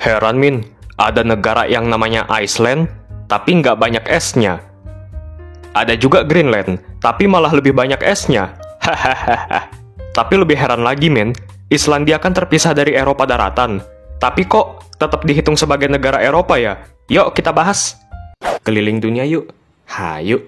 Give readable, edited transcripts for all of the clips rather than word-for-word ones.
Heran Min, ada negara yang namanya Iceland, tapi nggak banyak esnya. Ada juga Greenland, tapi malah lebih banyak esnya. Hahaha. Tapi lebih heran lagi, men. Islandia kan terpisah dari Eropa daratan. Tapi kok tetap dihitung sebagai negara Eropa ya? Yuk, kita bahas. Keliling dunia yuk. Hayu.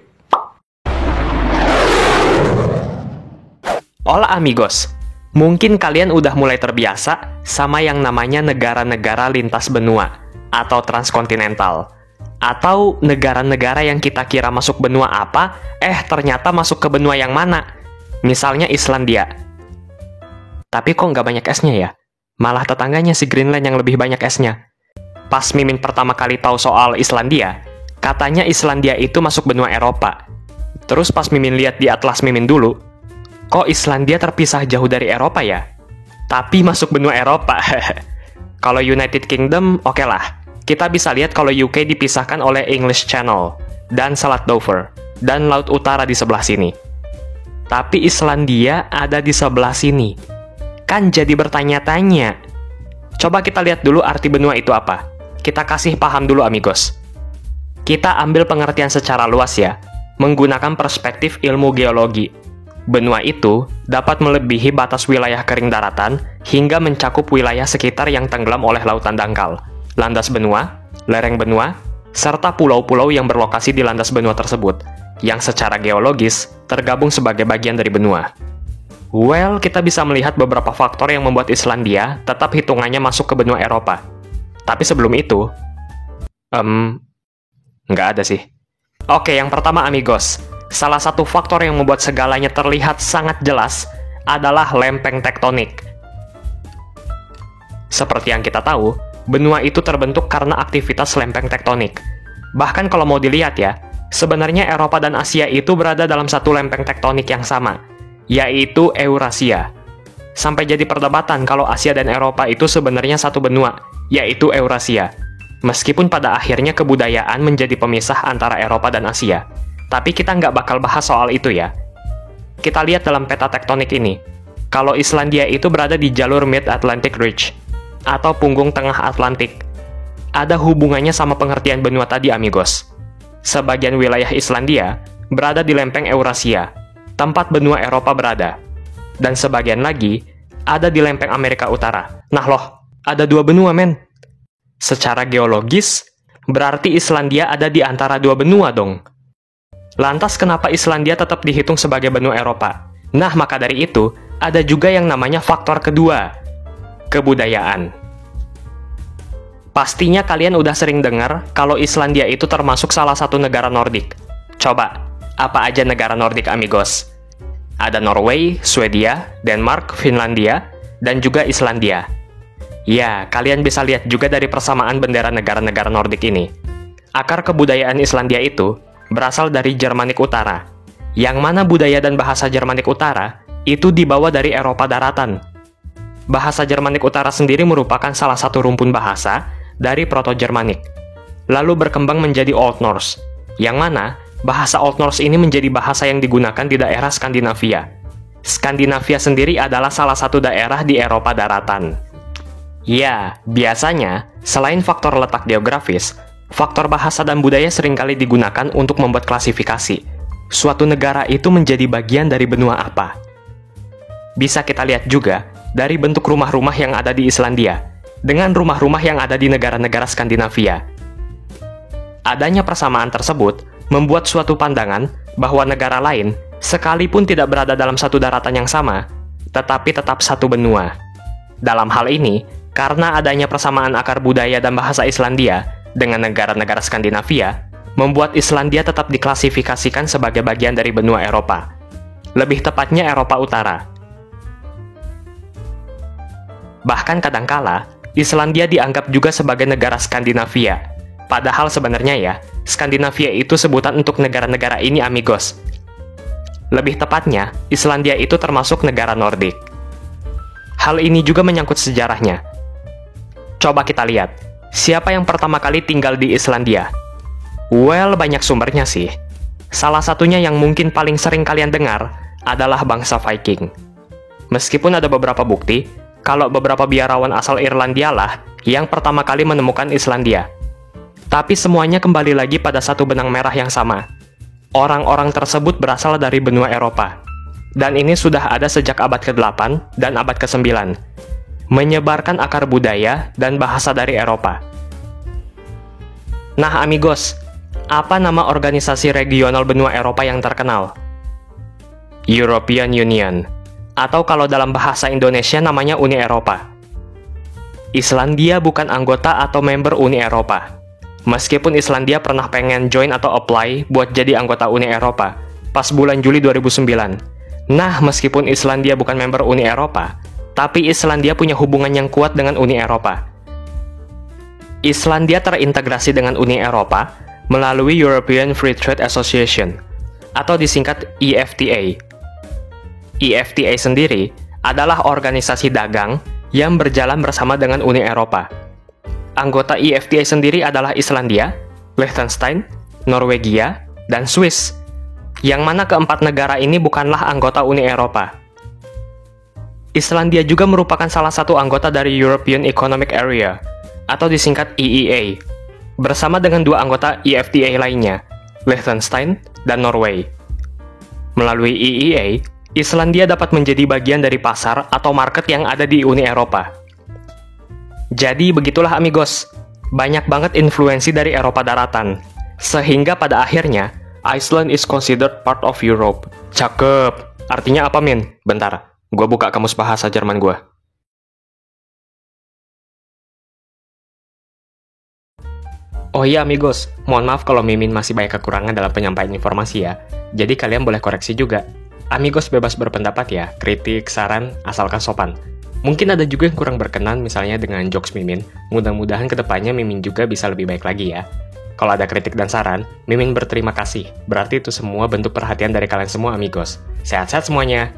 Hola amigos. Mungkin kalian udah mulai terbiasa sama yang namanya negara-negara lintas benua atau transkontinental. Atau negara-negara yang kita kira masuk benua apa, ternyata masuk ke benua yang mana. Misalnya Islandia. Tapi kok nggak banyak esnya ya? Malah tetangganya si Greenland yang lebih banyak esnya. Pas Mimin pertama kali tahu soal Islandia, katanya Islandia itu masuk benua Eropa. Terus pas Mimin lihat di atlas Mimin dulu, kok Islandia terpisah jauh dari Eropa ya? Tapi masuk benua Eropa. Kalau United Kingdom, oke lah. Kita bisa lihat kalau UK dipisahkan oleh English Channel dan Selat Dover dan Laut Utara di sebelah sini. Tapi Islandia ada di sebelah sini. Kan jadi bertanya-tanya. Coba kita lihat dulu arti benua itu apa. Kita kasih paham dulu amigos. Kita ambil pengertian secara luas ya, menggunakan perspektif ilmu geologi. Benua itu dapat melebihi batas wilayah kering daratan hingga mencakup wilayah sekitar yang tenggelam oleh lautan dangkal, landas benua, lereng benua, serta pulau-pulau yang berlokasi di landas benua tersebut, yang secara geologis tergabung sebagai bagian dari benua. Well, kita bisa melihat beberapa faktor yang membuat Islandia tetap hitungannya masuk ke benua Eropa. Tapi sebelum itu, nggak ada sih. Oke, yang pertama amigos. Salah satu faktor yang membuat segalanya terlihat sangat jelas adalah lempeng tektonik. Seperti yang kita tahu, benua itu terbentuk karena aktivitas lempeng tektonik. Bahkan kalau mau dilihat ya, sebenarnya Eropa dan Asia itu berada dalam satu lempeng tektonik yang sama, yaitu Eurasia. Sampai jadi perdebatan kalau Asia dan Eropa itu sebenarnya satu benua, yaitu Eurasia. Meskipun pada akhirnya kebudayaan menjadi pemisah antara Eropa dan Asia. Tapi kita nggak bakal bahas soal itu ya. Kita lihat dalam peta tektonik ini, kalau Islandia itu berada di jalur Mid-Atlantic Ridge, atau punggung tengah Atlantik. Ada hubungannya sama pengertian benua tadi amigos. Sebagian wilayah Islandia berada di lempeng Eurasia, tempat benua Eropa berada. Dan sebagian lagi ada di lempeng Amerika Utara. Nah loh, ada dua benua men. Secara geologis, berarti Islandia ada di antara dua benua dong. Lantas kenapa Islandia tetap dihitung sebagai benua Eropa? Nah, maka dari itu, ada juga yang namanya faktor kedua, kebudayaan. Pastinya kalian udah sering dengar kalau Islandia itu termasuk salah satu negara Nordik. Coba, apa aja negara Nordik amigos? Ada Norway, Swedia, Denmark, Finlandia, dan juga Islandia. Ya, kalian bisa lihat juga dari persamaan bendera negara-negara Nordik ini. Akar kebudayaan Islandia itu berasal dari Jermanik Utara, yang mana budaya dan bahasa Jermanik Utara itu dibawa dari Eropa daratan. Bahasa Jermanik Utara sendiri merupakan salah satu rumpun bahasa dari Proto-Jermanik, lalu berkembang menjadi Old Norse, yang mana bahasa Old Norse ini menjadi bahasa yang digunakan di daerah Skandinavia. Skandinavia sendiri adalah salah satu daerah di Eropa daratan. Ya, biasanya, selain faktor letak geografis, faktor bahasa dan budaya seringkali digunakan untuk membuat klasifikasi. Suatu negara itu menjadi bagian dari benua apa. Bisa kita lihat juga dari bentuk rumah-rumah yang ada di Islandia, dengan rumah-rumah yang ada di negara-negara Skandinavia. Adanya persamaan tersebut membuat suatu pandangan bahwa negara lain, sekalipun tidak berada dalam satu daratan yang sama, tetapi tetap satu benua. Dalam hal ini, karena adanya persamaan akar budaya dan bahasa Islandia dengan negara-negara Skandinavia, membuat Islandia tetap diklasifikasikan sebagai bagian dari benua Eropa. Lebih tepatnya Eropa Utara. Bahkan kadangkala, Islandia dianggap juga sebagai negara Skandinavia. Padahal sebenarnya ya, Skandinavia itu sebutan untuk negara-negara ini amigos. Lebih tepatnya, Islandia itu termasuk negara Nordik. Hal ini juga menyangkut sejarahnya. Coba kita lihat, siapa yang pertama kali tinggal di Islandia? Well, banyak sumbernya sih. Salah satunya yang mungkin paling sering kalian dengar adalah bangsa Viking. Meskipun ada beberapa bukti kalau beberapa biarawan asal Irlandia lah yang pertama kali menemukan Islandia. Tapi semuanya kembali lagi pada satu benang merah yang sama. Orang-orang tersebut berasal dari benua Eropa. Dan ini sudah ada sejak abad ke-8 dan abad ke-9. Menyebarkan akar budaya dan bahasa dari Eropa. Nah, amigos, apa nama organisasi regional benua Eropa yang terkenal? European Union. Atau kalau dalam bahasa Indonesia namanya Uni Eropa. Islandia bukan anggota atau member Uni Eropa. Meskipun Islandia pernah pengen join atau apply buat jadi anggota Uni Eropa pas bulan Juli 2009. Nah, meskipun Islandia bukan member Uni Eropa, tapi Islandia punya hubungan yang kuat dengan Uni Eropa. Islandia terintegrasi dengan Uni Eropa melalui European Free Trade Association, atau disingkat EFTA. EFTA sendiri adalah organisasi dagang yang berjalan bersama dengan Uni Eropa. Anggota EFTA sendiri adalah Islandia, Liechtenstein, Norwegia, dan Swiss, yang mana keempat negara ini bukanlah anggota Uni Eropa. Islandia juga merupakan salah satu anggota dari European Economic Area, atau disingkat EEA, bersama dengan dua anggota EFTA lainnya, Liechtenstein dan Norway. Melalui EEA, Islandia dapat menjadi bagian dari pasar atau market yang ada di Uni Eropa. Jadi begitulah amigos, banyak banget influensi dari Eropa daratan, sehingga pada akhirnya Iceland is considered part of Europe. Cakep! Artinya apa, Min? Bentar, gue buka kamus bahasa Jerman gue. Oh iya amigos, mohon maaf kalau Mimin masih banyak kekurangan dalam penyampaian informasi ya, jadi kalian boleh koreksi juga. Amigos bebas berpendapat ya, kritik, saran, asalkan sopan. Mungkin ada juga yang kurang berkenan misalnya dengan jokes Mimin, mudah-mudahan kedepannya Mimin juga bisa lebih baik lagi ya. Kalau ada kritik dan saran, Mimin berterima kasih, berarti itu semua bentuk perhatian dari kalian semua amigos. Sehat-sehat semuanya!